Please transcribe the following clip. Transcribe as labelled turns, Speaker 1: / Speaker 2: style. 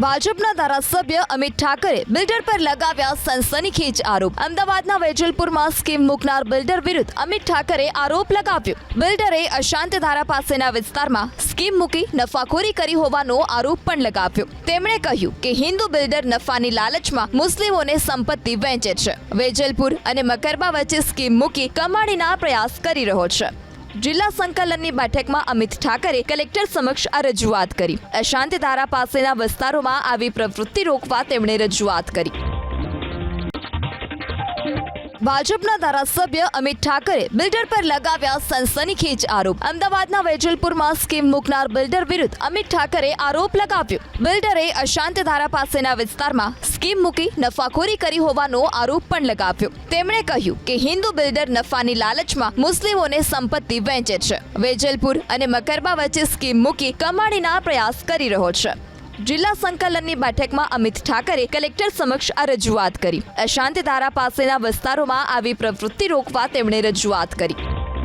Speaker 1: ભાજપના ધારાસભ્ય અમિત ઠાકરે બિલ્ડર પર લગાવ્યા સનસનીખેજ આરોપ। અમદાવાદના વેજલપુરમાં સ્કીમ મૂકનાર બિલ્ડર વિરુદ્ધ અમિત ઠાકરે આરોપ લગાવ્યો। બિલ્ડરે અશાંત ધારા પાસેના વિસ્તારમાં સ્કીમ મૂકી નફાખોરી કરી હોવાનો આરોપ પણ લગાવ્યો। તેમણે કહ્યું કે હિન્દુ બિલ્ડર નફાની લાલચમાં મુસ્લિમોને સંપત્તિ વહેંચે છે। વેજલપુર અને મકરબા વચ્ચે સ્કીમ મૂકી કમાણીના પ્રયાસ કરી રહ્યો છે। જિલ્લા સંકલનની બેઠકમાં અમિત ઠાકરે કલેક્ટર સમક્ષ આ રજૂઆત કરી। અશાંત ધારા પાસેના વિસ્તારોમાં આવી પ્રવૃત્તિ રોકવા તેમણે રજૂઆત કરી। ભાજપના ધારાસભ્ય અમિત ઠાકરે બિલ્ડર પર લગાવ્યા સનસનીખેજ આરોપ। અમદાવાદના વેજલપુરમાં સ્કીમ મૂકનાર બિલ્ડર વિરુદ્ધ અમિત ઠાકરે આરોપ લગાવ્યો। બિલ્ડરે અશાંત ધારા પાસેના વિસ્તારમાં સ્કીમ મૂકી નફાખોરી કરી હોવાનો આરોપ પણ લગાવ્યો। તેમણે કહ્યું કે હિન્દુ બિલ્ડર નફાની લાલચમાં મુસ્લિમોને સંપત્તિ વહેંચે છે। વેજલપુર અને મકરબા વચ્ચે સ્કીમ મૂકી કમાણીના પ્રયાસ કરી રહ્યો છે। જિલ્લા સંકલનની બેઠકમાં અમિત ઠાકરે કલેક્ટર સમક્ષ આ રજૂઆત કરી। અશાંત ધારા પાસેના વિસ્તારોમાં આવી પ્રવૃત્તિ રોકવા તેમણે રજૂઆત કરી।